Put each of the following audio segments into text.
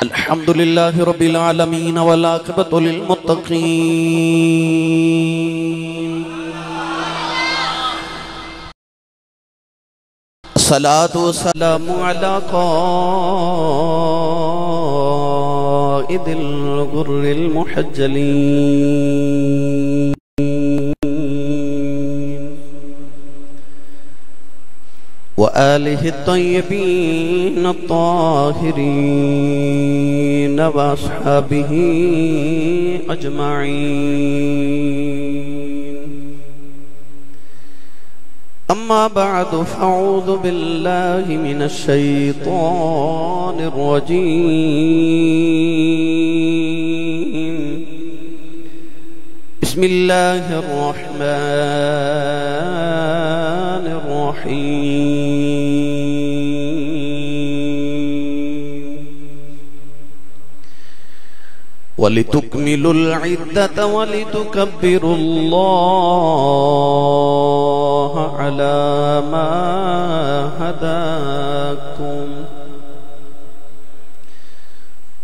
الحمدللہ رب العالمین والعاقبۃ للمتقین الصلاة والسلام علی قائد الغر المحجلین وآلہ الطیبین الطاہرین واصحابہ اجمعین اما بعد فاعوذ باللہ من الشیطان الرجیم بسم اللہ الرحمن الرحیم وَلِتُكْمِلُوا الْعِدَّةَ وَلِتُكَبِّرُوا اللَّهَ عَلَى مَا هَدَاكُمْ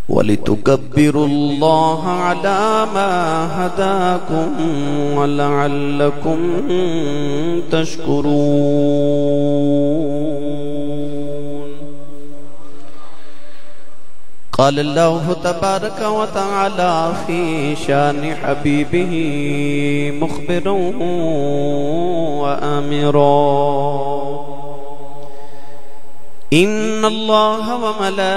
وَلِتُكَبِّرُوا اللَّهَ عَلَى مَا هَدَاكُمْ وَلَعَلَّكُمْ تَشْكُرُونَ قال الله تبارك وتعالى في شان حبيبه مخبرا وآمرا إن الله وملائكته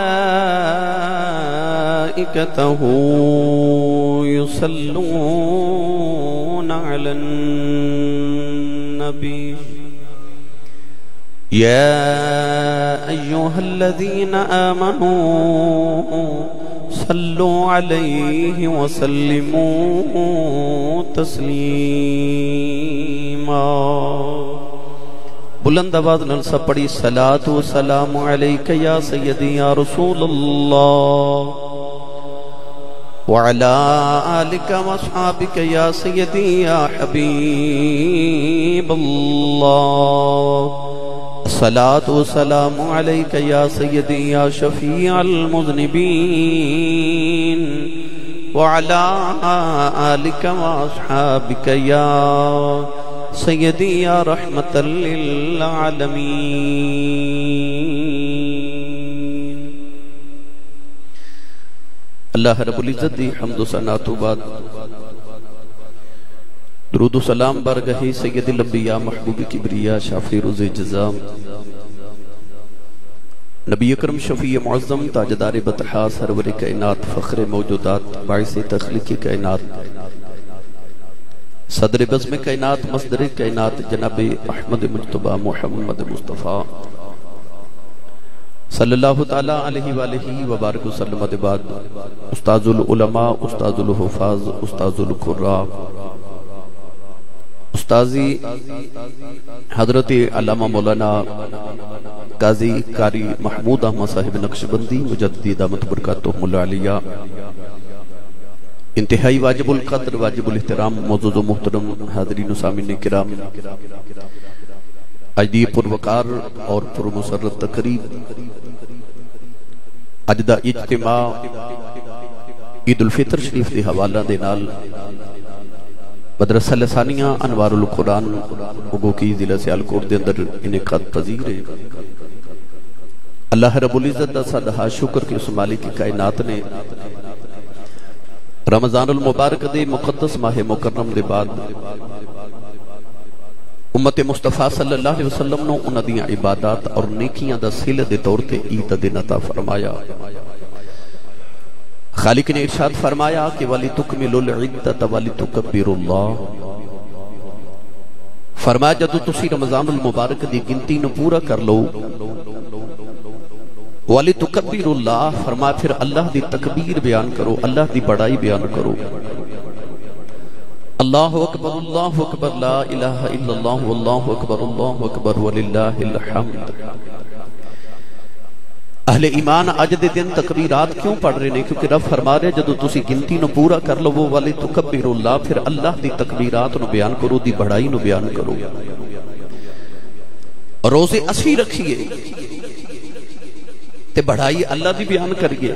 يصلون على النبي يا أيها الذين آمنوا صلوا عليه وسلموا تسليما بلند آواز نال سب پڑھی صلاۃ و سلام علیک یا سیدی یا رسول اللہ وعلی آلک و اصحابک یا سیدی یا حبیب اللہ صلاۃ و سلام علیک یا سیدی یا شفیع المذنبین وعلی آلک و اصحابک یا سیدی یا رحمت للعالمین اللہ رب العزت دی حمد و ثنا تو بعد درود و سلام برگہ سید الانبیاء محبوب کبریا شافی روز جزا نبی اکرم شفیع معظم تاجدار بطحا سرور کائنات فخر موجودات باعث تخلیق کائنات صدر بزم کائنات مصدر کائنات جناب احمد مجتبی محمد مصطفیٰ صلی اللہ تعالی علیہ وآلہ وبارک وسلم بعد استاذ العلماء استاذ الحفاظ استاذ القراء استاذی حضرت علامہ مولانا قاضی قاری محمود احمد صاحب نقشبندی مجددی دامت برکاتہم العالیہ انتہائی واجب القدر واجب الاحترام معزز و محترم حاضرین و سامعین کرام اجدی پروقار اور پرمسرت تقریب اجدہ اجتماع عید الفطر شریف دے حوالہ دے نال مدرسہ لسانیہ انوار القرآن اگو کی ضلع سیالکوٹ دے اندر انعقاد پذیر ہے اللہ رب العزت دا صدہا شکر کے اس مالک کی کائنات نے رمضان المبارک دے مقدس ماہ مکرم دے بعد امت مصطفیٰ صلی اللہ علیہ وسلم نے انہاں دیاں عبادات اور نیکیاں دا سلہ دے طور تے عید دن عطا فرمایا خالق نے ارشاد فرمایا کہ وَلِتُكْمِلُوا الْعِدَّةَ وَلِتُكَبِّرُوا اللَّهَ فرمایا جدو تسی رمضان المبارک دی گنتی نو پورا کر لو وَلِتُكَبِّرُوا اللَّهَ فرمایا پھر اللہ دی تکبیر بیان کرو اللہ دی بڑائی بیان کرو اللہ اکبر لا الہ الا اللہ واللہ اکبر وللہ الحمد اہل ایمان اج دے دن تکبیرات کیوں پڑھ رہے ہیں کیونکہ رب فرما رہے جدو تسی گنتی نو پورا کر لو والے تکبروا اللہ پھر اللہ دی تکبیرات نو بیان کرو دی بڑائی نو بیان کرو روزے اسی رکھیے تے بڑھائی اللہ دی بیان کریے.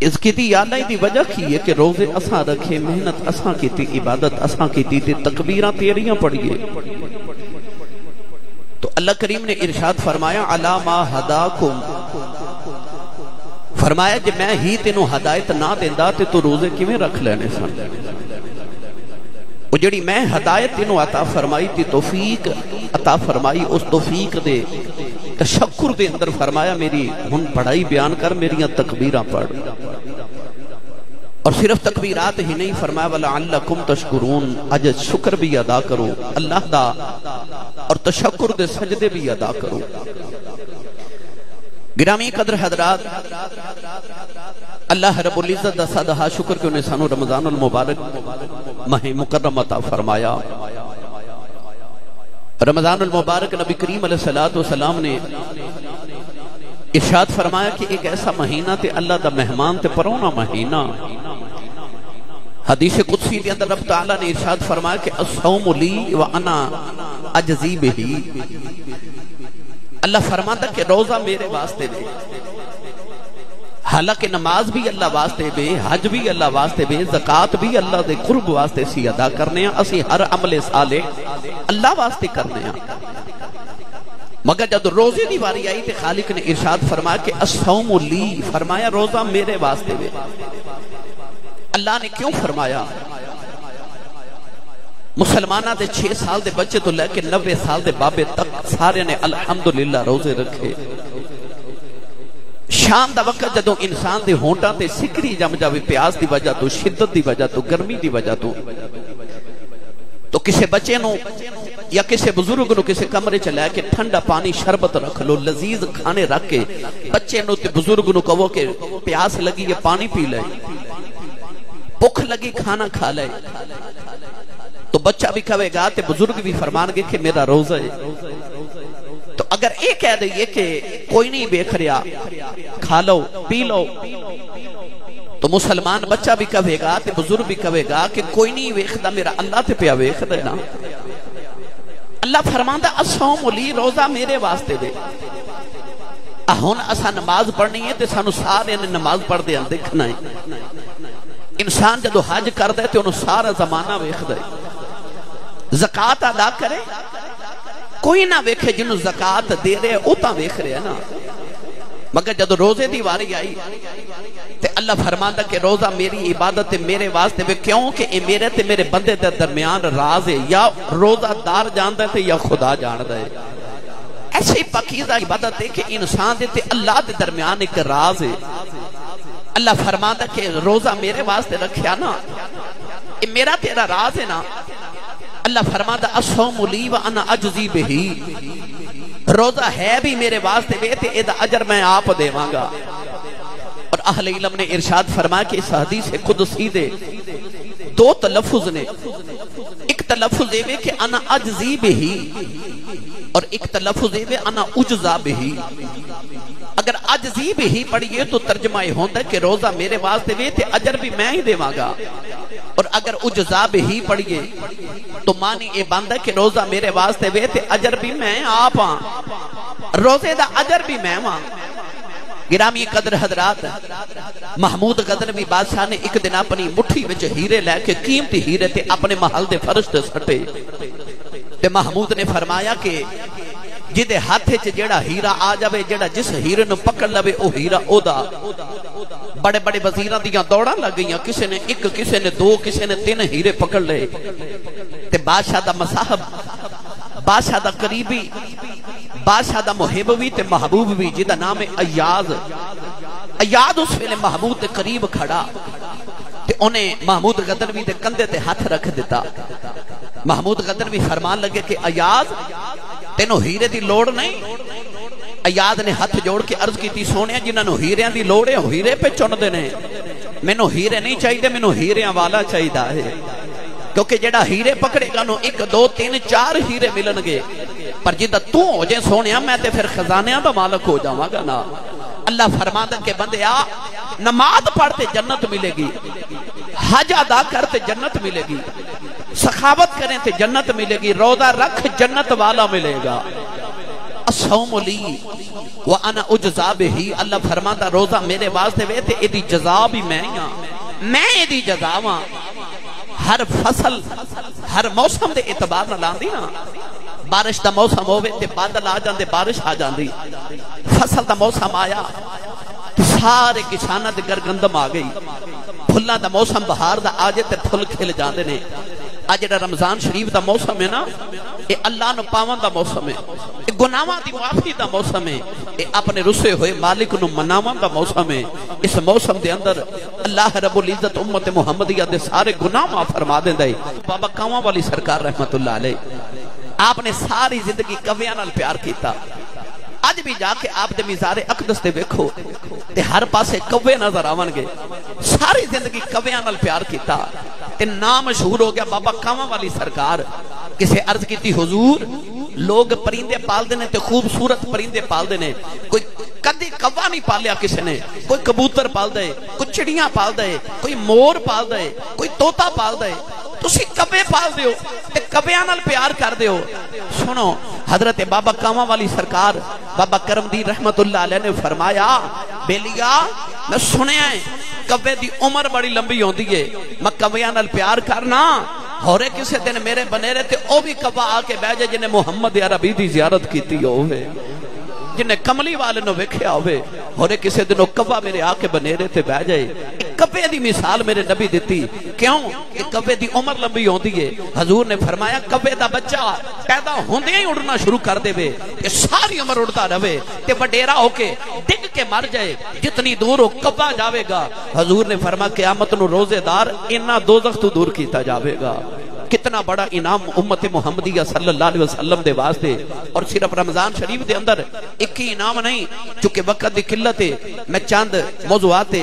اس کی دی اللہ دی وجہ کی ہے کہ روزے اساں رکھے, محنت اساں کی تھی, عبادت اساں کی تھی, تکبیراں تیریاں پڑھیے. تو اللہ کریم نے ارشاد فرمایا علی ما ہداکم, فرمایا کہ میں ہی تینوں ہدایت نہ دیندا تے تو روزے کیویں رکھ لینے سن. وہ جڑی میں ہدایت تینوں عطا فرمائی تھی, توفیق عطا فرمائی, اس توفیق دے تشکر دے اندر فرمایا میری ہن پڑھائی بیان کر, میریاں تکبیراں پڑھ. اور صرف تکبیرات ہی نہیں, فرمایا وَلَعَلَّكُمْ تَشْكُرُونَ, اج شکر بھی ادا کرو اللہ دا, اور تشکر دے سجدے بھی ادا کرو. گرامی قدر حضرات, اللہ رب العزت دا صدہا شکر کہ انہیں سانو رمضان المبارک ماہ مکرم عطا فرمایا. رمضان المبارک نبی کریم علیہ السلام نے ارشاد فرمایا کہ ایک ایسا مہینہ تے اللہ دا مہمان تے پرونا مہینہ. حدیث قدسی کے اندر رب تعالیٰ نے ارشاد فرمایا کہ الصوم لی وانا اجزی بہی. اللہ فرماتا کہ روزہ میرے واسطے دے, حالانکہ نماز بھی اللہ واسطے بے, حج بھی اللہ واسطے بے, زکاة بھی اللہ دے قرب واسطے سی ادا کرنے ہیں, اسی ہر عمل صالح اللہ واسطے کرنے ہیں. مگر جب روزے دی واری آئی تے خالق نے ارشاد فرمایا کہ الصوم لی, فرمایا روزہ میرے واسطے بے. اللہ نے کیوں فرمایا؟ مسلمانہ دے 6 سال دے بچے تو لے کے 90 سال دے بابے تک سارے نے الحمدللہ روزے رکھے. شام دا وقت جدو انسان دے ہونٹاں تے سکری جم جاوے پیاس دی وجہ تو, شدت دی وجہ تو, گرمی دی وجہ تو کسے بچے نو یا کسے بزرگ نو کسے کمرے چلائے کہ ٹھنڈا پانی شربت رکھ لو, لذیذ کھانے رکھ کے بچے نو تے بزرگ نو کہو کہ پیاس لگی ہے پانی پی لے, بھوک لگی کھانا کھا لے. تو بچہ بھی کہے گا تے بزرگ بھی فرمان گے کہ میرا روزہ ہے. تو اگر ایک کہہ دئیے کہ کوئی نہیں بیکھ رہا, کھا لو پی لو, تو مسلمان بچہ بھی کہے گا تے بزرگ بھی کہے گا کہ کوئی نہیں ویکھدا, میرا اللہ تے پیا ویکھ دے نا. اللہ فرماندا الصوم لی, روزہ میرے واسطے دے. ہن اساں نماز پڑھنی ہے تے سانو سارے نے نماز پڑھ دے دیکھنا ہے. انسان جدو حج کر دے تے انہوں سارا زمانہ ویکھ دے. زکاة ادا کرے, کوئی نہ ویکھے جنہوں زکاة دے رہے او تاں ویکھ رہے نا. مگر جدو روزے دی واری آئی تے اللہ فرماندا کہ روزہ میری عبادت ہے میرے واسطے بے, کیوں کہ اے میرے تے میرے بندے دے درمیان راز ہے, یا روزہ دار جاندا ہے یا خدا جاندا ہے. ایسی پاکیزہ عبادت ہے کہ انسان دے تے اللہ دے درمیان ایک راز ہے. اللہ فرماتا کہ روزہ میرے واسطے رکھیا نا, یہ میرا تیرا راز ہے نا. اللہ فرماتا الصوم لی وانا اجزی بہی, روزہ ہے بھی میرے واسطے بے تے ایدہ اجر میں آپ دیواں گا. اور اہل علم نے ارشاد فرمایا کہ اس حدیث قدسی دے 2 تلفظ نے. ایک تلفظ دے کہ انا اجزی بہی, اور ایک تلفظ دے انا اجزا بہی. اگر اجزی بھی پڑھئے تو ترجمہ یہ ہوتا ہے کہ روزہ میرے واسطے بھی تے اجر بھی میں ہی دیواں گا. اور اگر اجزا بھی پڑھئے تو معنی یہ بند ہے کہ روزہ میرے واسطے بھی تے اجر بھی میں آپ ہاں, روزے دا اجر بھی میں ہاں. گرامی قدر حضرات, محمود غزنوی بادشاہ نے ایک دن اپنی مٹھی وچ ہیرے لے کے, قیمتی ہیرے تے اپنے محل دے فرش تے سٹے. تے محمود نے فرمایا کہ جدے ہاتھے چ جیڑا ہیرا آ جاوے, جیڑا جس ہیرے نو پکڑ لوے او ہیرا او دا. بڑے بڑے وزیراں دیاں دوڑاں لگ گئیاں, کسے نے 1, کسے نے 2, کسے نے 3 ہیرے پکڑ لے. تے بادشاہ دا مصاحب, بادشاہ دا قریبی, بادشاہ دا محب بھی تے محبوب بھی, جدا نام ہے ایاز. ایاز اس ویلے محمود دے قریب کھڑا تے انہیں محمود غزنوی دے کندھے تے ہاتھ رکھ دیتا. محمود غزنوی فرمان لگے کہ ایاز تینوں ہیرے دی لوڑ نہیں. ایاز نے ہاتھ جوڑ کے عرض کی تھی, سونے جنہوں ہیریاں دی لوڑ ہے ہیرے پہ چن دینے, مینوں ہیرے نہیں چاہیے, مینوں ہیریاں والا چاہیے ہے. کیونکہ جڑا ہیرے پکڑے گا نو 1, 2, 3, 4 ہیرے ملن گے, پر جدہ تو ہو جائے سونے میں تے پھر خزانیاں دا مالک ہو جاواں گا نا. اللہ فرماتا کہ بندے آ, نماز پڑھتے جنت ملے گی, حج ادا کرتے جنت ملے گی, سخاوت کریں تے جنت ملے گی, روزہ رکھ جنت والا ملے گا. الصوم لی وانا اجزا بہی، اللہ فرماتا روزہ میرے واسطے وے تے ایدی جزا بھی میں ہاں، میں ایدی جزا ہاں۔ ہر فصل ہر موسم دے اعتبار نہ لاندی نا، بارش دا موسم ہوئے تے بادل آ جاندے، بارش آ جاندی، فصل دا موسم آیا تو سارے کسانہ دے گرگندم آ گئی، پھلا دا موسم بہار دا آجے تے پھل کھل جاندے نے۔ آج جڑا رمضان شریف دا موسم ہے نا، اے اللہ نو پاون دا موسم ہے، اے گناہاں دی معافی دا موسم ہے، اے اپنے رسے ہوئے مالک نو مناون دا موسم ہے۔ اس موسم دے اندر اللہ رب العزت امت محمدیہ دے سارے گناہ معاف فرما دیندا ہے۔ بابا کاواں والی سرکار رحمت اللہ علیہ، آپ نے ساری زندگی کویاں نال پیار کیتا۔ اج بھی جا کے آپ دے مزار اقدس تے ویکھو تے ہر پاسے کوے نظر آون گے، ساری زندگی کویاں نال پیار کیتا تے نام مشہور ہو گیا بابا کاواں والی سرکار۔ کسے عرض کیتی حضور لوگ پرندے پال دے نے تے خوبصورت پرندے پال دے نے، کوئی کدی کوا نہیں پالیا کسی نے، کوئی کبوتر پال دے، کوئی چڑیاں پال دے، کوئی مور پال دے، کوئی طوطا پال دے، تسی کبے پال دیو تے کبیاں نال پیار کر دیو۔ سنو حضرت بابا کاواں والی سرکار بابا کرم دی رحمت اللہ علیہ نے فرمایا، بیلیا میں سنیا ہے کبے دی عمر بڑی لمبی ہوندی ہے، میں کبیاں نال پیار کرنا، ہورے کسے دن میرے بنیرے تے او بھی کبا آ کے بہ جائے جنہیں محمد عربی دی زیارت کیتی ہوئے، جنہیں کملی والے نو ویکھیا ہوئے، ہورے کسے دن او کبا میرے آ کے بنیرے تے بہ جائے۔ کبے دی مثال میرے نبی دیتی، کیوں کہ کبے دی عمر لمبی ہوندی ہے۔ حضور نے فرمایا کبے دا بچہ پیدا ہوندے ہی اڑنا شروع کر دے وے کہ ساری عمر اڑتا رہے تے وڈیرا ہو کے ڈگ کے مر جائے، جتنی دور ہو کبا جاوے گا۔ حضور نے فرمایا قیامت نو روزے دار انہاں دوزخ تو دور کیتا جاوے گا۔ کتنا بڑا انعام امت محمدیہ صلی اللہ علیہ وسلم دے واسطے، اور صرف رمضان شریف دے اندر ایک ہی انعام نہیں، چونکہ وقت دی قلت ہے، میں چند موضوعات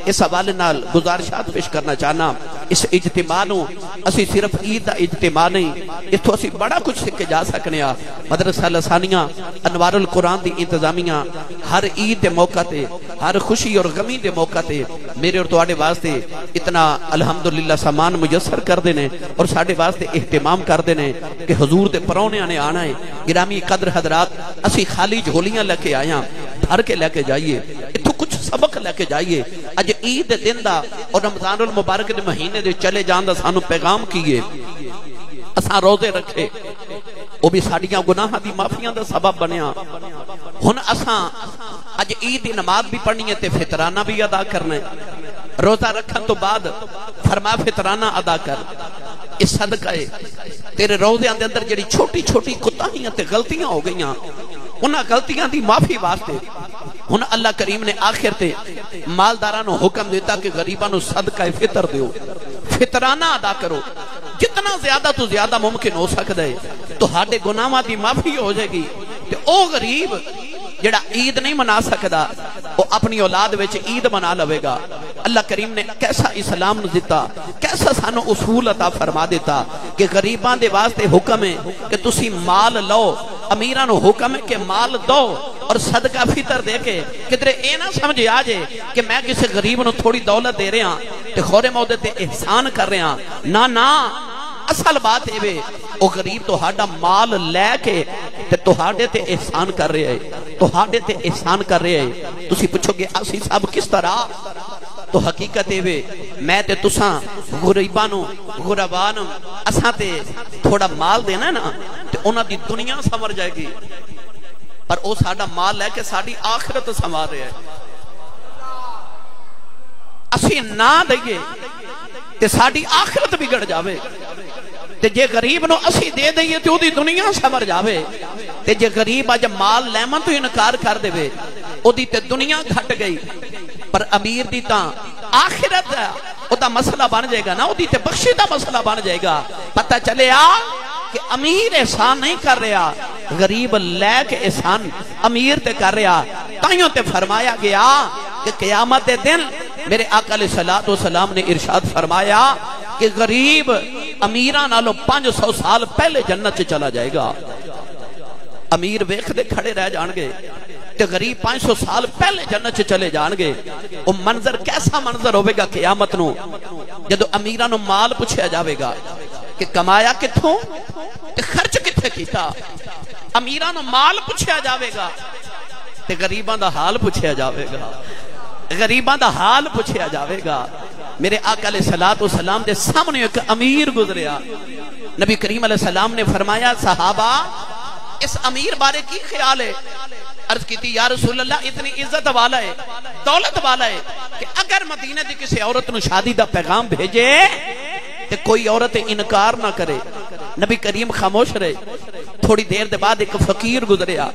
اس حوالے نال گزارشات پیش کرنا چاہنا۔ اس اجتماع نو اسی صرف عید دا اجتماع نہیں، اس تو اسی بڑا کچھ سکھ کے جا سکنے ہاں۔ مدرسہ لسانیہ انوار القرآن دی انتظامیہ ہر عید دے موقع تے، ہر خوشی اور غمی دے موقع تے میرے اور تواڈے واسطے اتنا الحمدللہ سامان میسر کر دینے اور ساڈے واسطے اہتمام کر دینے کہ حضور دے پرونے نے آنا ہے۔ گرامی قدر حضرات، اسی خالی جھولیاں لے کے آیا، بھر کے لے کے جائیے، اتھو کچھ سبق لے کے جائیے۔ اج عید دے دن دا اور رمضان المبارک دے مہینے دے چلے جان دا سانو پیغام کیے، اساں روزے رکھے، وہ بھی ساڈیاں گناہاں دی معافیاں دا سبب بنیا۔ ہن اساں اج عید دی نماز بھی پڑھنی ہے تے فطرانہ بھی ادا کرنا ہے۔ روزہ رکھن تو بعد فرمایا فطرانہ ادا کر، اس صدقہ ہے تیرے روزے دے اندر جڑی چھوٹی چھوٹی کوتاہیاں تے غلطیاں ہو گئیاں، انہاں غلطیاں دی معافی واسطے ہن اللہ کریم نے آخر تے مالداراں نو حکم دیتا کہ غریباں نو صدقہ فطر دیو، فطرانہ ادا کرو، جتنا زیادہ تو زیادہ ممکن ہو سکتا ہے تو ہاڈے گناہاں دی معافی ہو جائے گی۔ تے او غریب جڑا عید نہیں منا سکدا وہ اپنی اولاد وچ عید منا لوے گا۔ اللہ کریم نے کیسا اسلام نو دیتا، کیسا سانو اصول عطا فرما دیتا کہ غریباں دے واسطے حکم ہے کہ تسی مال لو، امیراں نو حکم ہے کہ مال دو اور صدقہ فطر دے کے کدھر اے نہ سمجھ آ جائے کہ میں کسی غریب نو تھوڑی دولت دے رہا تے خورے مودے تے احسان کر رہا، نہ اصل بات ہے وے او غریب تو ہاڈا مال لے کے تے تہاڈے تے احسان کر رہے ہے، تہاڈے تے احسان کر رہے ہے۔ تسی پوچھو گے اسی صاحب کس طرح؟ تو حقیقت ہے وے میں تے تساں غریباں نو غرباں نو اساں تے تھوڑا مال دینا نا تے انہاں دی دنیا سنور جائے گی، پر او ساڈا مال لے کے ساڈی آخرت سنوار رہے ہے۔ اسی نہ دئیے تے ساڈی آخرت بگڑ جاوے، تے جے غریب نو اسی دے دئیے تے او دی دنیا سنور جاوے، تے جے غریب اج مال لیمن تو انکار کر دے وے او دی تے دنیا گھٹ گئی، پر امیر دی تاں آخرت او دا مسئلہ بن جائے گا نا، او دی تے بخشی دا مسئلہ بن جائے گا۔ پتہ چلے کہ امیر احسان نہیں کر رہا، غریب لے کے احسان امیر تے کر رہا۔ تائیوں تے فرمایا گیا کہ قیامت دن میرے آقا علیہ الصلوۃ والسلام نے ارشاد فرمایا کہ غریب امیراں نالوں 500 سال پہلے جنت چلا جائے گا۔ امیر ویکھ دے کھڑے رہ جان گے تے غریب 500 سال پہلے جنت چلے جان گے۔ وہ منظر کیسا منظر ہوئے گا قیامت نو، جدو امیراں نو مال پوچھیا جاوے گا کہ کمایا کتھوں تے خرچ کتھے کیتا۔ امیراں نو مال پوچھیا جاوے گا تے غریباں دا حال پوچھیا جاوے گا، غریباں دا حال پوچھیا جاوے گا۔ میرے آقا علیہ الصلوۃ والسلام دے سامنے ایک امیر گزریا، نبی کریم علیہ السلام نے فرمایا صحابہ اس امیر بارے کی خیال ہے؟ عرض کی تھی یا رسول اللہ اتنی عزت والا ہے، دولت والا ہے کہ اگر مدینے دی کسی عورت نو شادی دا پیغام بھیجے تے کوئی عورت انکار نہ کرے۔ نبی کریم خاموش رہے۔ تھوڑی دیر دے بعد ایک فقیر گزریا،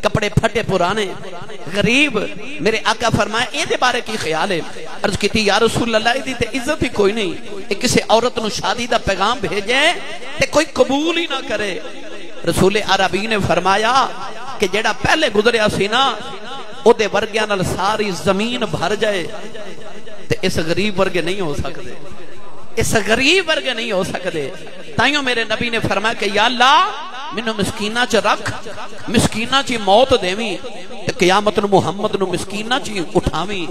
کپڑے پھٹے پرانے، غریب۔ میرے آقا فرمایا اے دے بارے کی خیال ہے؟ عرض کی تھی یا رسول اللہ دی تے عزت ہی کوئی نہیں، ایک کسی عورت نو شادی دا پیغام بھیجے تے کوئی قبول ہی نہ کرے۔ رسول عربی نے فرمایا کہ جیڑا پہلے گزریا سی نا او دے ورگیاں نال ساری زمین بھر جائے تے اس غریب ورگے نہیں ہو سکتے، اس غریب ورگے نہیں ہو سکتے۔ تائیوں میرے نبی نے فرمایا کہ یا اللہ منو مسکینہ چ رکھ، مسکینہ چی موت دیویں تے قیامت نو محمد نو مسکینہ چی اٹھاویں۔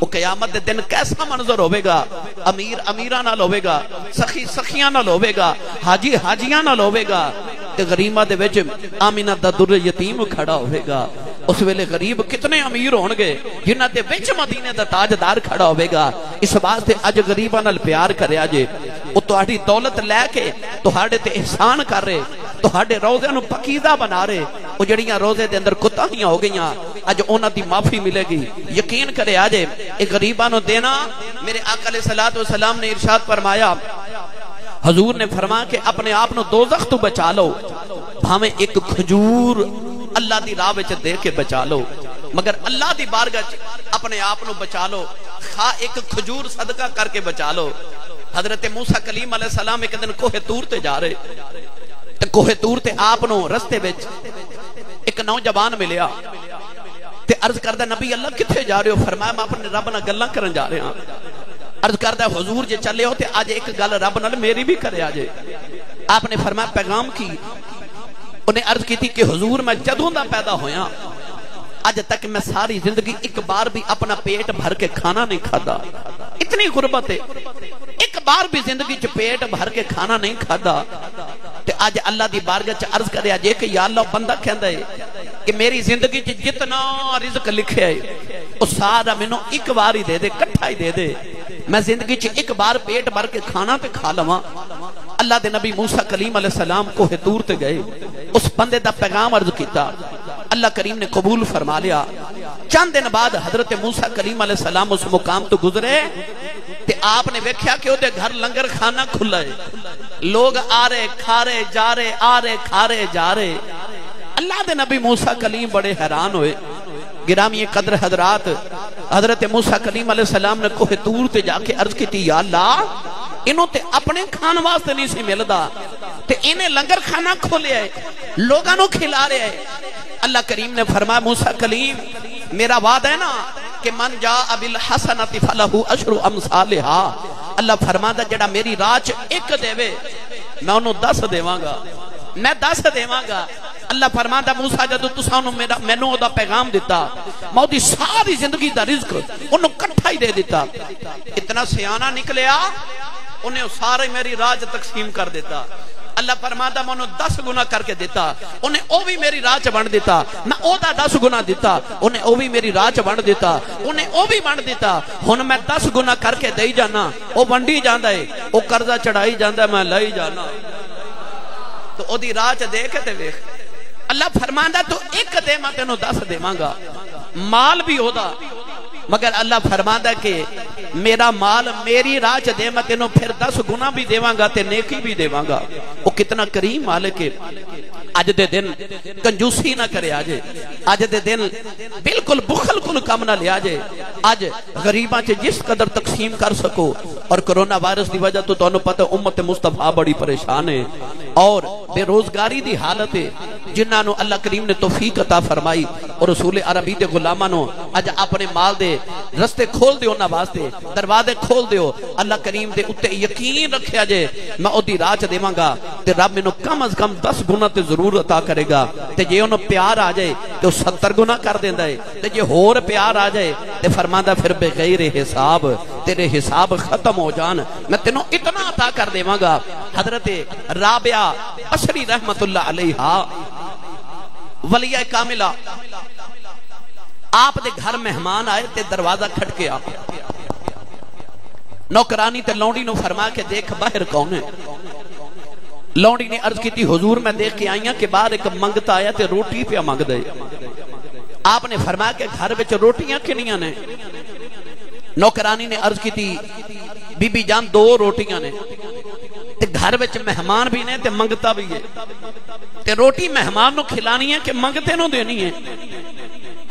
وہ قیامت دے دن کیسا منظر ہوئے گا؟ امیر امیراں نال ہوئے گا، سخی سخیاں نال ہوئے گا، حاجی حاجیاں نال ہوئے گا تے غریباں دے وچ آمینہ دا در یتیم کھڑا ہوئے گا۔ اس ویلے غریب کتنے امیر ہون گے جنہاں دے وچ مدینے دا تاجدار کھڑا ہوئے گا۔ اس واسطے اج غریباں نال پیار کریا جے، او تہاڈی دولت لے کے تہاڈے تے احسان کر رہے، تہاڈے روزے نو پکیزہ بنا رہے، او جڑیاں روزے دے اندر کوتاہیاں ہو گئیاں اج انہاں دی معافی ملے گی۔ یقین کرے آجے اے غریباں نو دینا۔ میرے آقا علیہ الصلوۃ والسلام نے ارشاد فرمایا، حضور نے فرمایا کہ اپنے آپ نو دوزخ تو بچا لو، بھاویں ایک کھجور اللہ دی راہ وچ دے کے بچا لو، مگر اللہ دی بارگاہ وچ اپنے آپ نو بچا لو، خواہ ایک کھجور صدقہ کر کے بچا لو۔ حضرت موسیٰ کلیم علیہ السلام ایک دن کوہ طور تے جا رہے تے کوہ طور تے آپ نو رستے وچ ایک نوجوان ملیا تے عرض کردہ نبی اللہ کتھے جا رہے ہو؟ فرمایا میں اپنے رب نہ گلاں کرن جا رہے ہاں۔ عرض کردہ حضور جے چلے ہو تے آج ایک گل رب نال میری بھی کرے آجے۔ آپ نے فرمایا پیغام کی؟ انہیں عرض کی تھی کہ حضور میں جدوں دا پیدا ہویا آج تک میں ساری زندگی ایک بار بھی اپنا پیٹ بھر کے کھانا نہیں کھادا، اتنی غربت ہے، ایک بار بھی زندگی چ پیٹ بھر کے کھانا نہیں کھادا۔ تے آج اللہ دی بارگاہ چ عرض کرے آجے کہ یا اللہ بندہ کہندا ہے کہ میری زندگی چ جتنا رزق لکھیا ہے وہ سارا مینوں ایک بار ہی دے دے، کٹھا ہی دے دے، میں زندگی چ ایک بار پیٹ بھر کے کھانا تے کھا لواں۔ اللہ دے نبی موسیٰ کلیم علیہ السلام کوہ طور تے گئے، اس بندے دا پیغام عرض کیتا، اللہ کریم نے قبول فرما لیا۔ چند دن بعد حضرت موسیٰ کلیم علیہ السلام اس مقام تو گزرے تے آپ نے ویکھیا کہ وہ دے گھر لنگر کھانا کھلا ہے، لوگ آ رہے کھا رہے جا رہے، آ رہے کھا رہے جا رہے۔ اللہ دے نبی موسیٰ کلیم بڑے حیران ہوئے۔ گرامی قدر حضرات، حضرت موسیٰ کلیم علیہ السلام نے کوہ طور تے جا کے عرض کی تھی یا اللہ انہوں تے اپنے کھان واسطے نہیں سی ملدا تے انہیں لنگر کھانا کھولیا ہے، لوگاں نو کھلا رہے ہیں۔ اللہ کریم نے فرمایا موسیٰ کلیم میرا وعدہ ہے نا کہ من جاء بالحسنۃ فلہ عشر امثالھا، اللہ فرماتا جڑا میری راہ چ ایک دے میں انہوں 10 دیواں گا، میں 10 دیواں گا۔ اللہ فرماتا موسیٰ جدو تساں مینوں دا پیغام دیتا میں دی ساری زندگی دا رزق انہوں کٹھا ہی دے دیتا۔ اتنا سیانہ نکلیا انہیں سارے میری راہ تقسیم کر دیتا۔ اللہ فرماتا میں انہوں 10 گنا کر کے دیتا، انہیں او بھی میری راہ چ بن دیتا، میں او دا 10 گنا دیتا، انہیں او بھی میری راہ چ بن دیتا، انہیں او بھی بن دیتا۔ ہن میں 10 گنا کر کے دئی جانا، او بنڈی جاندا ہے، او قرضہ چڑھائی جاندا ہے، میں لئی جانا۔ تو او دی راہ چ دے کے تے ویکھ، اللہ فرماندا تو ایک دے میں تینوں 10 دیواں گا، مال بھی ہودا، مگر اللہ فرماندا کہ میرا مال میری راہ چ دے میں تینوں پھر 10 گنا بھی دیواں گا تے نیکی بھی دیواں گا۔ وہ کتنا کریم مالک ہے۔ اج دے دن کنجوسی نہ کرے آجے، اج دے دن بالکل بخل کل کم نہ لیا جے۔ اج غریباں چ جس قدر تقسیم کر سکو، اور کرونا وائرس دی وجہ تو تانوں پتہ امت مصطفیٰ بڑی پریشان ہے اور بے روزگاری دی حالت ہے، جنہاں نو اللہ کریم نے توفیق عطا فرمائی اور رسول عربی دے غلاماں نو اج اپنے مال دے رستے کھول دیو، انہاں واسطے دروازے کھول دیو۔ اللہ کریم دے اتے یقین رکھیا جے میں او دی راہ چ دیواں گا تے رب مینوں کم از کم 10 گنا تے ضرور عطا کرے گا۔ تے جے انہوں پیار آ جائے تے 70 گنا کر دیندا ہے، تے جے ہور پیار آ جائے تے فرماندا پھر بغیر حساب تیرے حساب ختم ہو جان، میں تینوں اتنا عطا کر دیواں گا۔ حضرت رابعہ بصری رحمت اللہ علیہا ولیہ کاملہ آپ دے گھر مہمان آئے تے دروازہ کھٹکیا، نوکرانی تے لونڈی نو فرما کے دیکھ باہر کون ہے؟ لونڈی نے عرض کی تھی حضور میں دیکھ کے آئیاں کہ باہر ایک منگتا آیا تے روٹی پہ مانگ دے۔ آپ نے فرمایا کہ گھر بچ روٹیاں کنیاں نے؟ نوکرانی نے عرض کی تھی بی بی جان 2 روٹیاں نے، تے گھر بچ مہمان بھی نے تے منگتا بھی ہے، تے روٹی مہمان نو کھلانی ہے کہ منگتے نو دینی ہے؟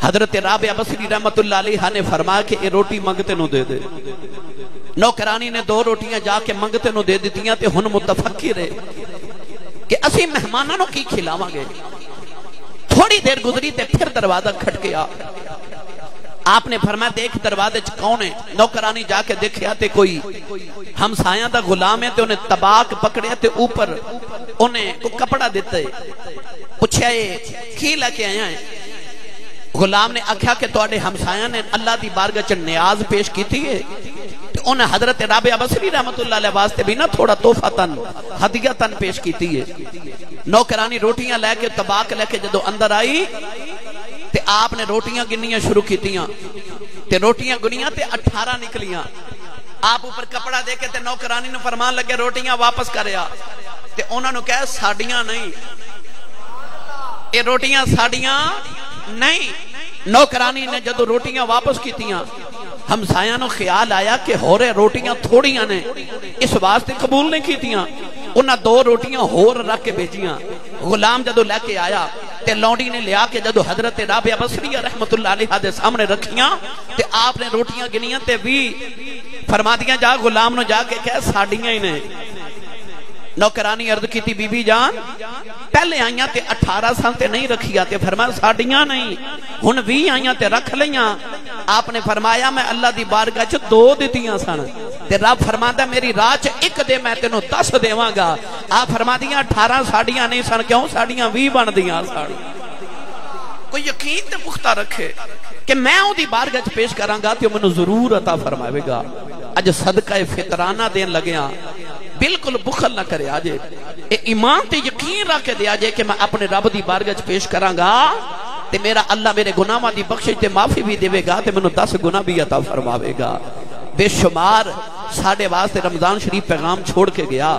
حضرت رابعہ بصری رحمت اللہ علیہ نے فرمایا کہ یہ روٹی منگتے نو دے دے۔ نوکرانی نے 2 روٹیاں جا کے منگتے نو دے دیتیاں تے ہن متفکر ہے کہ اسی مہمانوں کی کھلاواں گے۔ تھوڑی دیر گزری تے پھر دروازہ کھٹکیا، آپ نے فرمایا دیکھ دروازے چ کون ہے؟ نوکرانی جا کے دیکھیا تے کوئی ہمسایاں دا غلام ہے تے انہیں طباق پکڑیا تے اوپر انہیں کو کپڑا دیتا ہے۔ پوچھا یہ کی لے کے آیا ہے؟ غلام نے آکھیا کہ تواڈے ہمسایاں نے اللہ دی بارگاہ چ نیاز پیش کیتی ہے، انہیں حضرت رابعہ بصری رحمت اللہ علیہ واسطے بھی نہ تھوڑا تحفہ تن ہدیہ تن پیش کیتی ہے۔ نوکرانی روٹیاں لے کے طباق لے کے جدو اندر آئی تے آپ نے روٹیاں گنیاں شروع کیتیاں تے روٹیاں گنیاں تے 18 نکلیاں۔ آپ اوپر کپڑا دے کے تے نوکرانی نے فرمان لگے روٹیاں واپس کریا تے انہوں نے کہا ساڑیاں نہیں، اے روٹیاں ساڑیاں نہیں۔ نوکرانی نے جدو روٹیاں واپس کیتیاں ہمسایاں نو خیال آیا کہ ہورے روٹیاں تھوڑیاں نے اس واسطے قبول نہیں کیتیاں، انہاں 2 روٹیاں ہور رکھ کے بھیجیاں۔ غلام جدو لے کے آیا تے لونڈی نے لیا کے جدو حضرت رابعہ بصری رحمت اللہ علیہ دے سامنے رکھیاں تے آپ نے روٹیاں گنیاں تے بھی فرما دیاں جا غلام نو جا کے کہہ ساڑیاں ہی نے۔ نوکرانی عرض کی تھی بی بی جان پہلے آئیاں تے 18 سال تے نہیں رکھیا تے فرمایا ساڑیاں نہیں، ہن 20 آئیاں تے رکھ لیاں۔ آپ نے فرمایا میں اللہ دی بارگاہ چ 2 دیتیاں سن تے رب فرماتا میری راہ چ 1 دے میں تینوں 10 دیواں گا۔ آپ فرما دیاں 18 ساڑیاں نہیں سن، کیوں ساڑیاں 20 بن دیاں سن۔ کوئی یقین تے پختہ رکھے کہ میں او دی بارگاہ چ پیش کراں گا تے مینوں ضرور عطا فرماوے گا۔ اج صدقہ فطرانہ دین لگیاں، بالکل بخل نہ کرے آجے، ایمان تے یقین رکھ کے دے آجے کہ میں اپنے رب دی بارگاہ چ پیش کراں گا تے میرا اللہ میرے گناہاں دی بخشش تے معافی بھی دے گا تے مینوں 10 گنا بھی عطا فرماوے گا۔ بے شمار ساڈے واسطے رمضان شریف پیغام چھوڑ کے گیا۔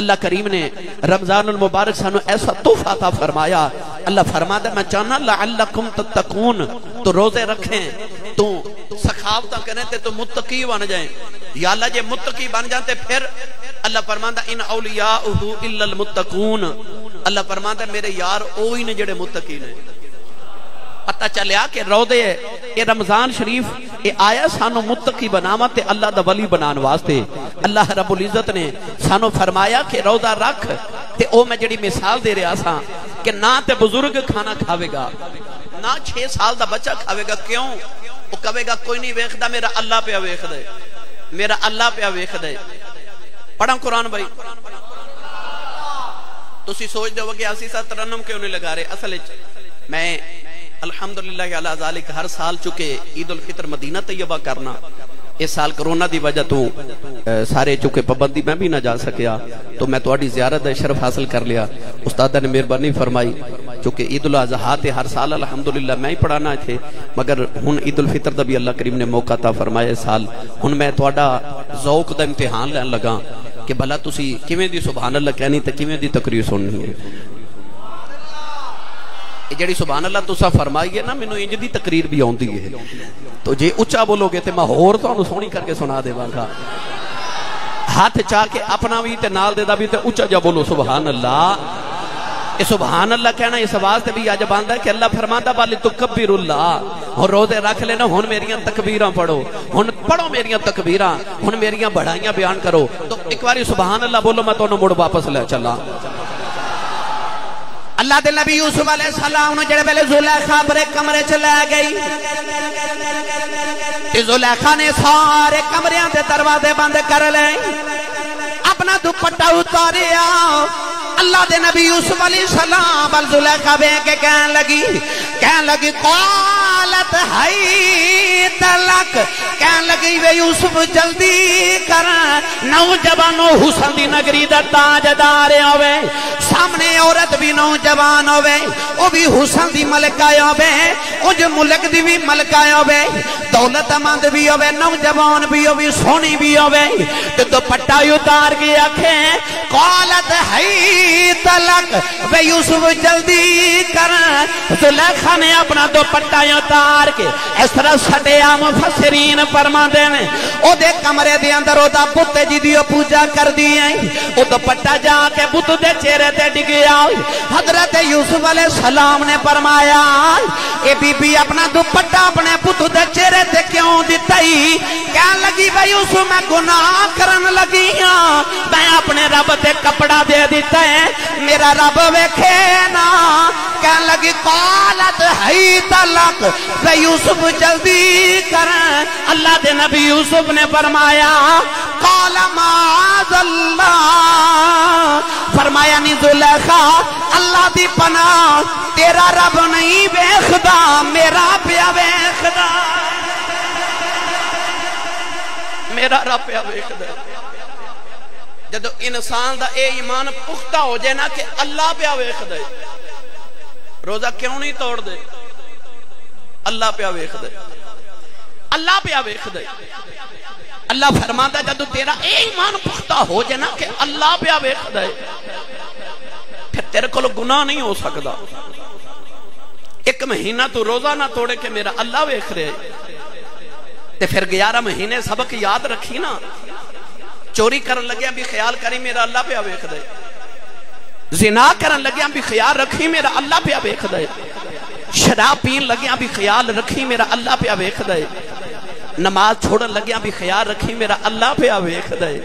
اللہ کریم نے رمضان المبارک سانو ایسا تحفہ عطا فرمایا۔ اللہ فرماتا ہے میں چاہنا لعلکم تتقون، تو روزے رکھیں، تو سخاوتہ کریں تے تو متقی بن جائیں۔ یا اللہ جے متقی بن جاتے پھر اللہ فرماتا ان اولیاؤہ الا المتقون، اللہ فرماتا ہے میرے یار اوہی نے جڑے متقی نے۔ پتہ چلیا کہ روزے یہ رمضان شریف یہ آیا سانو متقی بناوا تے اللہ دا ولی بنان واسطے۔ اللہ رب العزت نے سانو فرمایا کہ روزہ رکھ تے او میں جڑی مثال دے رہا سا کہ نہ تے بزرگ کھانا کھاوے گا نہ 6 سال دا بچہ کھاوے گا، کیوں؟ وہ کہے گا کوئی نہیں ویکھدا، میرا اللہ پہ ویکھ دے، میرا اللہ پہ ویکھ دے۔ پڑھاں قرآن بھائی، تسی سوچ دو کہ اسی ساتھ ترنم کیوں نہیں لگا رہے؟ اصل میں الحمدللہ علی ذالک ہر سال چکے عید الفطر مدینہ طیبہ کرنا، اس سال کرونا دی وجہ تو سارے چکے پابندی میں بھی نہ جا سکیا، تو میں تواڈی زیارت دا شرف حاصل کر لیا۔ استاد نے مہربانی فرمائی چونکہ عید الاضحیٰ تے ہر سال الحمدللہ میں ہی پڑھانا تھے، مگر ہن عید الفطر دا بھی اللہ کریم نے موقع عطا فرمایا اس سال۔ ہن میں تواڈا ذوق دا امتحان لین لگا کہ بھلا تسی کیویں دی سبحان اللہ کہنی تے کیویں دی تقریر سننی ہے۔ جڑی سبحان اللہ تسا فرمائیے نا مینوں انج دی تقریر بھی آندی ہے، تو جے اچا بولو گے تے میں ہور تانوں سونی کر کے سنا دیواں گا۔ ہاتھ چاہ کے اپنا بھی تے نال دے دا بھی تے اچا جا بولو سبحان اللہ۔ یہ سبحان اللہ کہنا اس واسطے بھی عجب آندا ہے کہ اللہ فرماتا بل تکبر اللہ، اور روزے رکھ لینا ہن میریاں تکبیراں پڑھو، ہن پڑھو میریاں تکبیراں، ہن میریاں بڑھائیاں بیان کرو۔ تو ایک باری سبحان اللہ بولو میں تانوں مڑ واپس لے چلا۔ اللہ دے نبی یوسف علیہ السلام نے جڑے ویلے زلیخا برے کمرے چ لے گئی تے زلیخا نے سارے کمریاں دے دروازے بند کر لے، اپنا دوپٹہ اتاریا۔ اللہ دے نبی یوسف علیہ السلام بل زلیخا بے کے کہن لگی قالت حیت تلک کہن لگی وے یوسف جلدی کر نوجوانوں حسن دی نگری دا تاجدار ہوئے سامنے عورت بھی نوجوان ہوئے وہ بھی حسن دی ملکہ ہوئے اج ملک دی بھی ملکہ ہوئے دولت مند بھی ہوئے نوجوان بھی ہوئے سونی بھی ہوئے تو دوپٹہ اتار کے آنکھیں قالت حیت لک وے یوسف جلدی کر زلیخا نے اپنا دوپٹہ اتار کے اس طرح سٹے مفسرین فرما دینے او دے کمرے دے اندر او دا بت جی دیو پوجا کر دیئے او دوپٹہ جا کے بت دے چہرے تے ڈگیا حضرت یوسف علیہ السلام نے فرمایا اے بی بی اپنا دوپٹہ اپنے بت دے چہرے تے کیوں دیتائی کہنے لگی بھائی یوسف میں گناہ کرن لگی ہاں میں اپنے رب تے کپڑا دے دیتا ہے میرا رب ویکھے نا کہنے لگی قالت حیت لک بھائی یوسف جلدی کریں اللہ دے نبی یوسف نے فرمایا قال معاذ اللہ فرمایا نہیں زلیخا اللہ دی پناہ تیرا رب نہیں ویکھدا میرا پیا ویکھدا میرا رب پیا ویکھدا جدو انسان دا اے ایمان پختہ ہو جائے نا کہ اللہ پیا ویکھدا روزہ کیوں نہیں توڑ دے اللہ پیا ویکھدا اللہ پیا ویکھدا اللہ فرماتا جدو تیرا اے ایمان پختہ ہو جائے نا کہ اللہ پیا ویکھدا پھر تیرے کو گناہ نہیں ہو سکتا ایک مہینہ تو روزہ نہ توڑے کہ میرا اللہ ویکھ رہے تے پھر 11 مہینے سبق یاد رکھی نا چوری کرن لگیا بھی خیال کری میرا اللہ پیا ویکھ دے زنا کرن لگیا بھی خیال رکھی میرا اللہ پیا ویکھ دے شراب پین لگیا بھی خیال رکھی میرا اللہ پیا ویکھ دے نماز چھوڑن لگیا بھی خیال رکھی میرا اللہ پیا ویکھ دے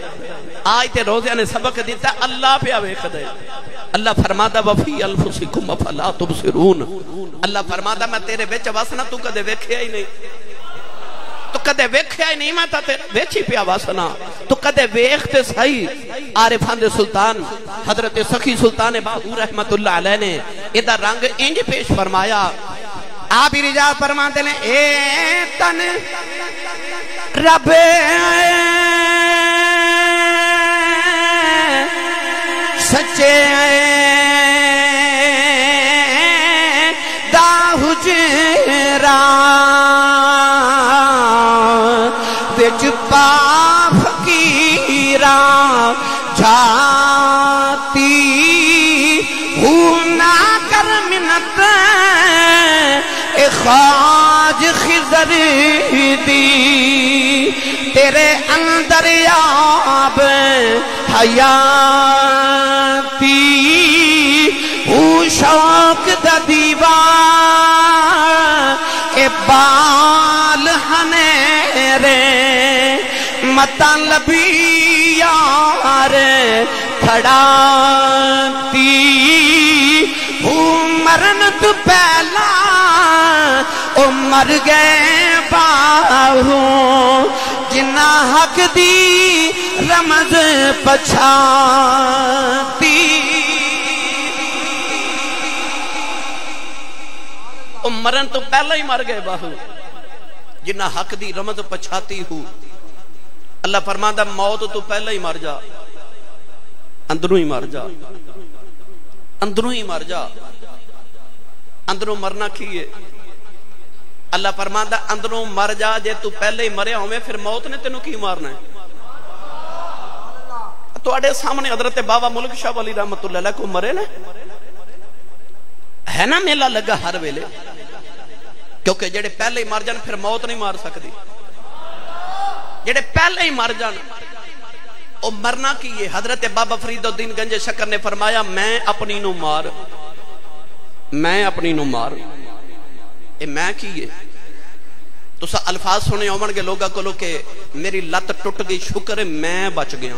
آج تے روزے نے سبق دیتا اللہ پیا ویکھ دے اللہ فرماتا وفی انفسکم افلا تبصرون اللہ فرماتا میں تیرے وچ وسنا تو کدے ویکھیا ہی نہیں تو کدے ویکھیا ہی نہیں میں تا ویچی پیا واسنا تو کدے ویکھتے صحیح عارفان دے سلطان حضرت سخی سلطان باہو رحمت اللہ علیہ نے ادھا رنگ انج پیش فرمایا آپ ہی رجال فرماتے ہیں اے تن رب سچے دا حجرہ وچ پا فقیرہ جاتی ہوں نہ کر منت اے خواج خضر دی تیرے اندر یاب حیاتی ہوں شوق دا دیوان اے بال ہنیرے مطلبی یار کھڑاتی ہوں مرن تو پہلا او مر گئے باہوں جنہ حق دی رمز پچھاتی او مرن تو پہلا ہی مر گئے باہوں جنہ حق دی رمز پچھاتی ہوں اللہ فرماتا موت تو پہلا ہی مر جا اندروں ہی مر جا اندروں ہی مر جا اندروں مرنا کیے اللہ فرماتا اندروں مر جا جے تو پہلے ہی مرے ہوئے پھر موت نے تینوں کی مارنا ہے تو اڑے سامنے حضرت بابا ملک شاہ ولی رحمت اللہ علیہ کو مرے نے ہے نا میلہ لگا ہر ویلے کیونکہ جڑے پہلے ہی مر جان پھر موت نہیں مار سکتی جڑے پہلے ہی مر جان او مرنا کی یہ حضرت بابا فرید الدین گنج شکر نے فرمایا میں اپنی نو مار اے میں کی یہ تو سا الفاظ سنے اومن کے لوگا کو لو کہ میری لت ٹوٹ گئی شکر ہے میں بچ گیا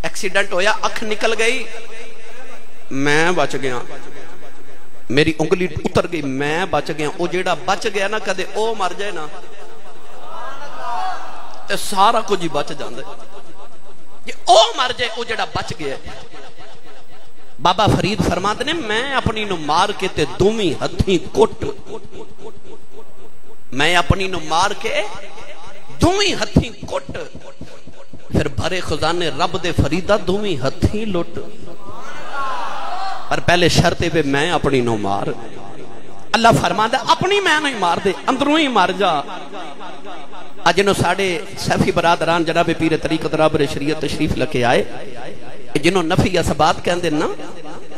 ایکسیڈنٹ ہویا اکھ نکل گئی میں بچ گیا میری انگلی اتر گئی میں بچ گیا او جیڑا بچ گیا نا کدے او مر جائے نا تے سارا کچھ ہی بچ جاندے یہ او مر جائے او جڑا بچ گیا بابا فرید فرماتے نے میں اپنی نو مار کے تے دومی ہتھیں کٹ میں اپنی نو مار کے دوئی ہتھیں کٹ پھر بھرے خزانے رب دے فریدہ دوئی ہتھیں لٹ پر پہلے شرط پہ میں اپنی نو مار اللہ فرماتا اپنی میں نہیں مار دے اندروں ہی مار جا جنہوں ساڑھے سیفی برادران جناب پیر طریقت رابر شریعت تشریف لکے آئے جنہوں نفی اسبات کہندے نا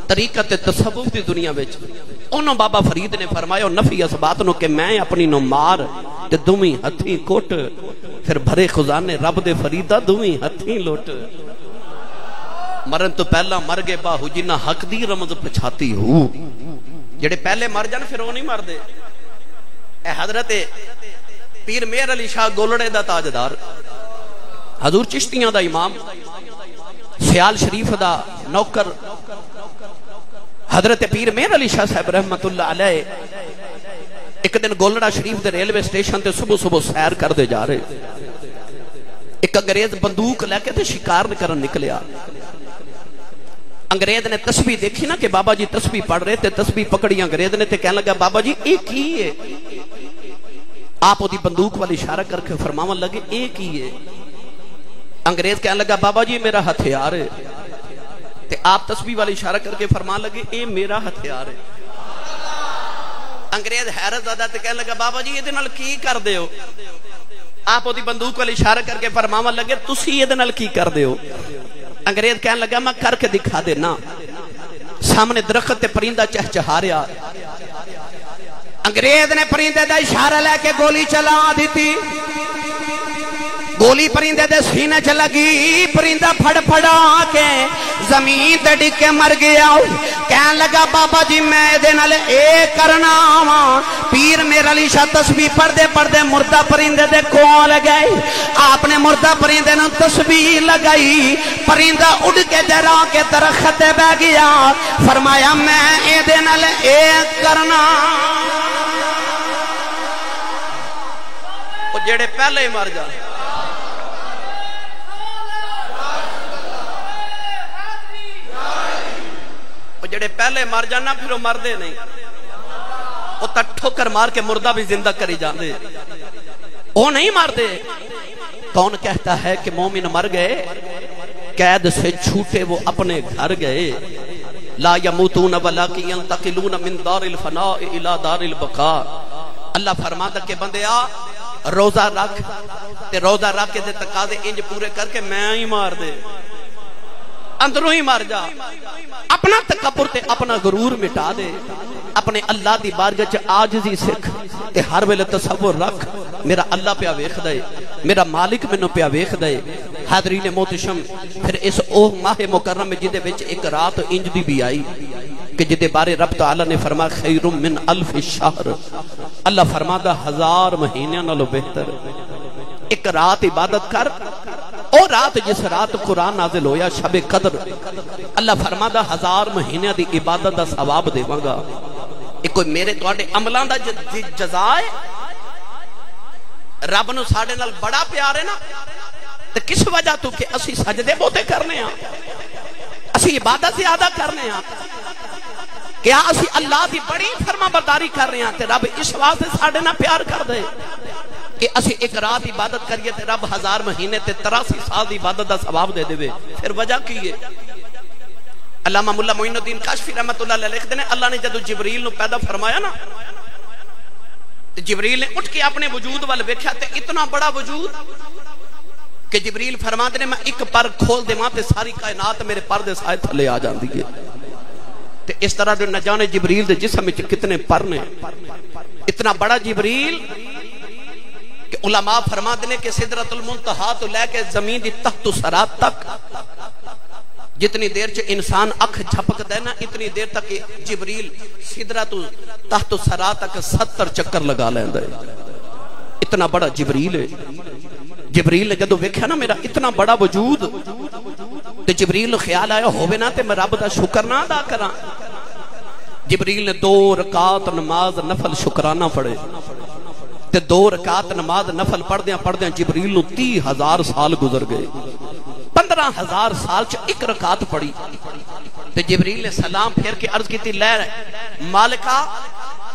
طریقت تصوف دی دنیا بیچ انہوں بابا فرید نے فرمایا نفی اسبات نو کہ میں اپنی نو مار تے دویں ہتھیں کوٹ پھر بھرے خزانے رب دے فریدہ دویں ہتھیں لوٹ مرن تو پہلا مر گئے باہو جنہ حق دی رمض پچھاتی ہو جڑے پہلے مر جان پھر وہ نہیں مر دے اے حضرت پیر میر علی شاہ گولڑے دا تاجدار حضور چشتیاں دا امام سیال شریف دا نوکر حضرت پیر میر علی شاہ صاحب رحمت اللہ علیہ ایک دن گولڑا شریف دے ریلوے سٹیشن تے صبح صبح سیر کر دے جا رہے ایک انگریز بندوق لے کے تے شکار کرن نکلیا انگریز نے تسبیح دیکھی نا کہ بابا جی تسبیح پڑھ رہے تھے تسبیح پکڑی انگریز نے تے کہنے لگا بابا جی ایک ہی ہے آپ دی بندوق والی اشارہ کر کے فرماون لگے ایک ہی ہے انگریز کہنے لگا بابا جی میرا ہتھیار ہے تے آپ تسبیح والی اشارہ کر کے فرمان لگے اے میرا ہتھیار ہے انگریز حیرت زیادہ تے کہنے لگا بابا جی یہ دے نال کی کر دے ہو آپ دی بندوق والی اشارہ کر کے فرماون لگے تسی یہ دے نال کی کر دے ہو انگریز کہنے لگا میں کر کے دکھا دینا سامنے درخت تے پرندہ چہچہا رہا انگریز نے پرندے دا اشارہ لے کے گولی چلا دیتی گولی پرندے دے سینے چ لگی پرندہ پھڑ پھڑا کے زمین تے ڈگ کے مر گیا کہنے لگا بابا جی میں دے نال اے کرنا وا پیر میرا علی شاہ تسبیح پڑھدے پڑھدے مردہ پرندے دے کول گئے آپ نے مردہ پرندے نو تسبیح لگائی پرندہ اڑ کے ڈرا کے درخت تے بیٹھ گیا فرمایا میں اے دے نال اے کرنا او جڑے پہلے ہی مر جان جڑے پہلے مر جانا پھر وہ مردے نہیں وہ ٹھوکر مار کے مردہ بھی زندہ کری جاندے وہ نہیں مردے کون کہتا ہے کہ مومن مر گئے قید سے چھوٹے وہ اپنے گھر گئے لا یموتون ولکن ینتقلون من دار الفناء الى دار البقاء اللہ فرماتا کہ بندے آ روزہ رکھ تے روزہ رکھ کے دے تقاضے انج پورے کر کے میں ہی مار دے اندروں ہی مار جا اپنا تکبر تے اپنا غرور مٹا دے اپنے اللہ دی بارگاہ چ عاجزی سکھ تے ہر ویلے تصور رکھ میرا اللہ پیا ویکھ دے میرا مالک مینوں پیا ویکھ دے حاضرین محتشم پھر اس او ماہ مکرم میں جدے وچ ایک رات انج دی بھی آئی کہ جدے بارے رب تعالی نے فرمایا خیر من الف شہر اللہ فرماتا 1000 مہینے نالوں بہتر ایک رات عبادت کر اور رات جس رات قرآن نازل ہویا شب قدر اللہ فرماتا 1000 مہینے دی عبادت دا ثواب دے گا ایک کوئی میرے تواڈے عملاں دا جزائے رب نو ساڈے نال بڑا پیار ہے نا تے کس وجہ تو کہ اسی سجدے بہتے کرنے ہاں اسی عبادت زیادہ کرنے ہاں کیا اسی اللہ دی بڑی فرما برداری کر رہے ہیں تے رب اس واسطے ساڈے نال پیار کر دے کہ اسی ایک رات عبادت کریے تے رب 1000 مہینے تے 83 سال دی عبادت دا ثواب دے دے پھر وجہ کی ہے علامہ مولا معین الدین کاشفی رحمت اللہ علیہ لکھتے ہیں اللہ نے جدو جبریل نو پیدا فرمایا نا جبریل نے اٹھ کے اپنے وجود وال ویکھیا تے اتنا بڑا وجود کہ جبریل فرماتے نے میں ایک پر کھول دے تے ساری کائنات میرے پر دے سائے تھلے آ جاندی ہے تے اس طرح دے نہ جانے جبریل دے جسم وچ کتنے پر نے اتنا بڑا جبریل کہ علماء فرماتے ہیں کہ سدرۃ المنتہا تو لے کے زمین دی تحت سرات تک جتنی دیر چ انسان اکھ جھپک دے نا اتنی دیر تک جبریل سدرۃ تحت سرات تک 70 چکر لگا لیندا ہے اتنا بڑا جبریل ہے جبریل نے جدو ویکھیا نا میرا اتنا بڑا وجود تے جبریل نو خیال آیا ہووے نا تے میں رب دا شکر نہ ادا کراں جبریل نے 2 رکعت نماز نفل شکرانہ پڑھے تے 2 رکعت نماز نفل پڑھدیاں جبریل نو 30,000 سال گزر گئے 15,000 سال چ ایک رکعت پڑھی تے جبریل نے سلام پھیر کے عرض کیتی لے مالکا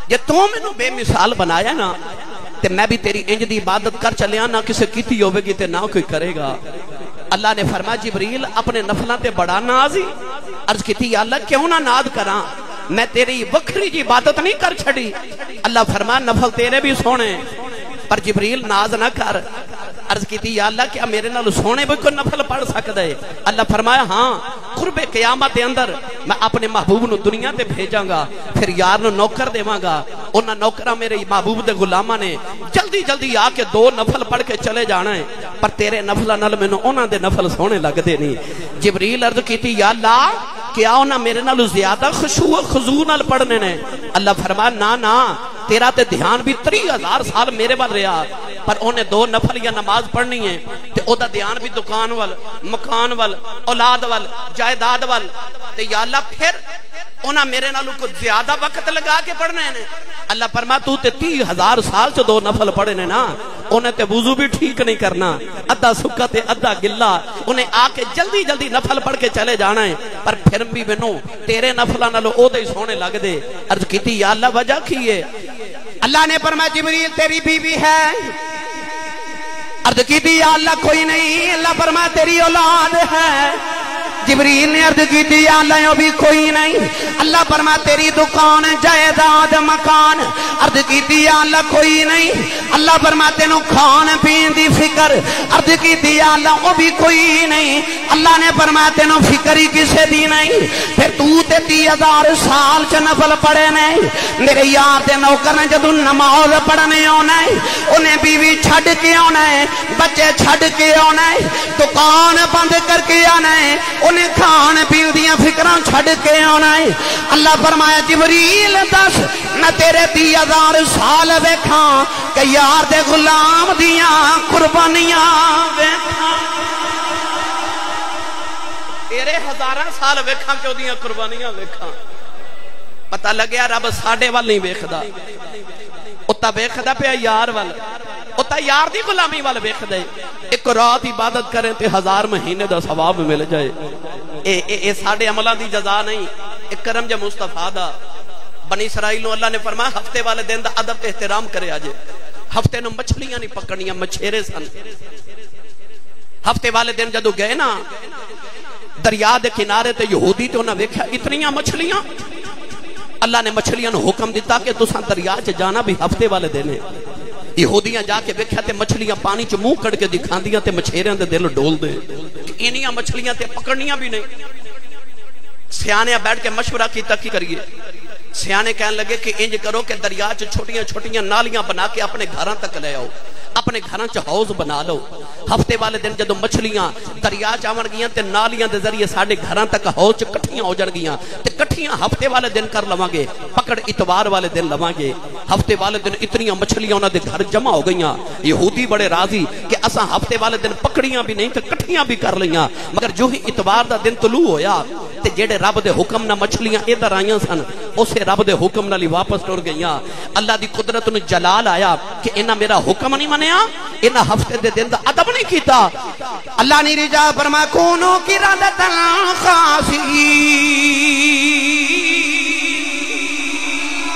جے تو مینوں بے مثال بنایا نا تے میں بھی تیری انج دی عبادت کر چلیا نہ کسے کیتی ہوے گی تے نہ کوئی کرے گا۔ اللہ نے فرمایا جبریل اپنے نفلاں تے بڑا ناز ہی۔ عرض کیتی یا اللہ کیوں نہ ناز کراں، میں تیری وکھری جی عبادت نہیں کر چھڑی۔ اللہ فرمایا نفل تیرے بھی سونے پر جبریل ناز نہ کر۔ عرض کیتی یا اللہ کیا میرے نال سونے بھی کوئی نفل پڑھ سکتا ہے؟ اللہ فرمایا ہاں، قرب قیامت اندر میں اپنے محبوب نو دنیا تے بھیجاں گا، پھر یار نو نوکر دیواں گا، انہاں نوکراں میرے محبوب دے غلاماں نے جلدی جلدی آ کے 2 نفل پڑھ کے چلے جانا ہے، پر تیرے نفلاں نال مینوں انہاں دے نفل سونے لگدے نہیں۔ جبریل عرض کیتی یا اللہ کیا انہاں میرے نال زیادہ خشوع و خضوع نال پڑھنے نے؟ اللہ فرمایا نا نا، تیرا تے دھیان بھی 30,000 سال میرے وال رہا، پر انہیں 2 نفل یا نماز پڑھنی ہے تے او دا دھیان بھی دکان وال، مکان وال، اولاد وال، جائیداد وال، تے یا اللہ پھر انہاں میرے نالوں کو زیادہ وقت لگا کے پڑھنے ہیں۔ اللہ فرما تو تے 30,000 سال چ 2 نفل پڑھنے نا، انہیں تے وضو بھی ٹھیک نہیں کرنا، ادھا سکا تے ادھا گلا، انہیں آ کے جلدی جلدی نفل پڑھ کے چلے جانا ہے، پر پھر بھی مینوں تیرے نفلاں نالوں او دے سونے لگ دے۔ عرض کیتی یا اللہ وجہ کی ہے؟ اللہ نے فرمایا جبریل تیری بیوی ہے۔ عرض کیتی یا اللہ کوئی نہیں۔ اللہ فرمایا تیری اولاد ہے۔ جبریل نے عرض کی یا اللہ بھی کوئی نہیں۔ اللہ فرمایا تیری دکان جائیداد مکان۔ عرض کی یا اللہ کوئی نہیں۔ اللہ فرمایا تینوں کھان پین دی فکر۔ عرض کی یا اللہ وہ بھی کوئی نہیں۔ اللہ نے فرمایا تینوں فکر ہی کسے دی نہیں۔ پھر تو تے 30,000 سال چ نفل پڑھے نہیں۔ میرے یار دے نوکر نے جدوں نماز پڑھنے آنا ہے، انہیں بیوی چھڈ کے آنا ہے، بچے چھڈ کے آنا ہے، دکان بند کر کے آنا ہے، انہیں کھان پیل دیاں فکراں چھڈ کے آنا ہے۔ اللہ فرمایا جبریل دس میں تیرے 30,000 سال ویکھاں کہ یار دے غلام دیاں قربانیاں ویکھاں، تیرے 1000 سال ویکھاں کہ اودیاں قربانیاں ویکھاں۔ پتہ لگیا رب ساڈے وال نہیں ویکھدا، اتا ویکھدا پیا یار وال، اتا یار دی غلامی وال ویکھدا ہے۔ ایک رات عبادت کریں تے 1000 مہینے دا ثواب مل جائے۔ اے ساڈے عملاں دی جزا نہیں، ایک کرم جے مصطفیٰ دا۔ بنی اسرائیل نو اللہ نے فرمایا ہفتے والے دن دا ادب تے احترام کرے آجے۔ ہفتے نو مچھلیاں نہیں پکڑنیاں، مچھیرے سن۔ ہفتے والے دن جدو گئے نا دریا دے کنارے تے یہودی تے انہاں ویکھیا اتنیاں مچھلیاں۔ اللہ نے مچھلیاں نو حکم دیتا کہ تساں دریا چ جانا بھی ہفتے والے دن ہے۔ یہودیاں جا کے ویکھیا تے مچھلیاں پانی چ منہ کڈ کے دکھاندیاں تے مچھیریاں دے دل ڈول دے کہ انیاں مچھلیاں تے پکڑنیاں بھی نہیں۔ سیانے بیٹھ کے مشورہ کیتا کی کریے؟ سیانے کہنے لگے کہ انج کرو کہ دریا چ چھوٹیاں چھوٹیاں نالیاں بنا کے اپنے گھراں تک لے آؤ، اپنے گھراں چ حوض بنا لو۔ ہفتے والے دن جدو مچھلیاں دریا چاون گیاں تے نالیاں دے ذریعے ساڈے گھراں تک حوض چ کٹھیاں ہو جان گیاں تے کٹھیاں ہفتے والے دن کر لواں گے، پکڑ اتوار والے دن لواں گے۔ ہفتے والے دن اتنیاں مچھلیاں انہاں دے گھر جمع ہو گئیاں۔ یہودی بڑے راضی کہ اساں ہفتے والے دن پکڑیاں بھی نہیں تے کٹھیاں بھی کر لیاں، مگر جو ہی اتوار دا دن طلوع ہویا تے جڑے رب دے حکم نہ مچھلیاں ادھر آئیاں سن اسے رب دے حکم نال واپس ٹر گئیاں۔ اللہ دی قدرت نو جلال آیا کہ انہاں میرا حکم نہیں منیا، انہاں ہفتے دے دن دا ادب نہیں کیتا۔ اللہ نے رجا فرمایا کونو قردۃ خاسئین،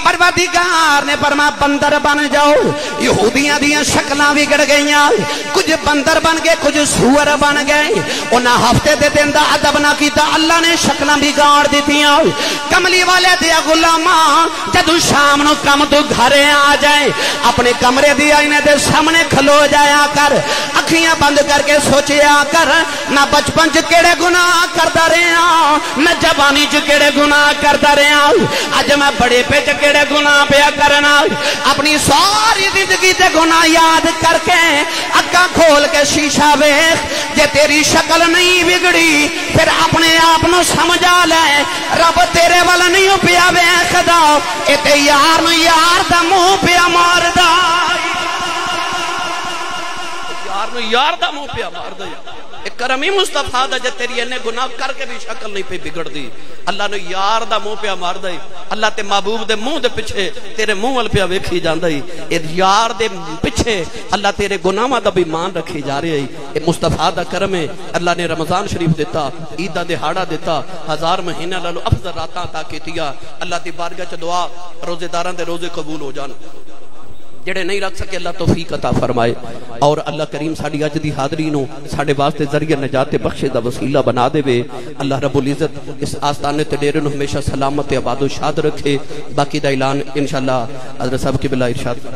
پروردگار نے فرمایا بندر بن جاؤ۔ یہودیاں دیاں شکلاں بگڑ گئیاں، کچھ بندر بن گئے، کچھ سور بن گئے۔ انہاں ہفتے دے دن دا ادب نہ کیتا، اللہ نے شکلاں بگاڑ دتیاں۔ کملی والے دیا غلاماں جدو شام نو کم تو گھرے آ جائے اپنے کمرے دی آئینے دے سامنے کھلو جایا کر، اکھیاں بند کر کے سوچیا کر میں بچپن چ کیڑے گناہ کردا رہا، میں جوانی چ کیڑے گناہ کردا رہا، اج میں بڑے پہ چ کیڑے گناہ پیا کرنا۔ اپنی ساری زندگی تے گناہ یاد کر کے اکھاں کھول کے شیشہ ویکھ، جے تیری شکل نہیں بگڑی پھر اپنے آپ نو سمجھا لے رب تیرے والا نہیں پیا ویکھدا، اے تے یار نو یار دا منہ پیا ماردا، یار نو یار دا منہ پیا ماردا۔ ایک کرمی مصطفیٰ دا جے تیری انہیں گناہ کر کے بھی شکل نہیں پہ بگڑ دی، اللہ نے یار دا منہ پیا مار دائی۔ اللہ تے محبوب دے منہ دے پچھے تیرے منہ وال پیا ویکھی جاندائی، اے یار دے پچھے اللہ تیرے گناہاں دا بھی مان رکھی جا رہی ہے۔ اے مصطفیٰ دا کرم ہے، اللہ نے رمضان شریف دیتا، عید دا دہاڑا دیتا، 1000 مہینہ لالو افضل راتاں عطا کیتیا۔ اللہ دی بارگاہ چ دعا روزے داراں دے روزے قبول ہو جان۔ جڑے نہیں رکھ سکے اللہ توفیق عطا فرمائے، اور اللہ کریم ساڈی اج دی حاضری نو ساڈے واسطے ذریعہ نجات بخشے دا وسیلہ بنا دے وے۔ اللہ رب العزت اس آستانے تے ڈیرے نو ہمیشہ سلامت آباد و شاد رکھے۔ باقی دا اعلان انشاءاللہ حضرت صاحب قبلہ ارشاد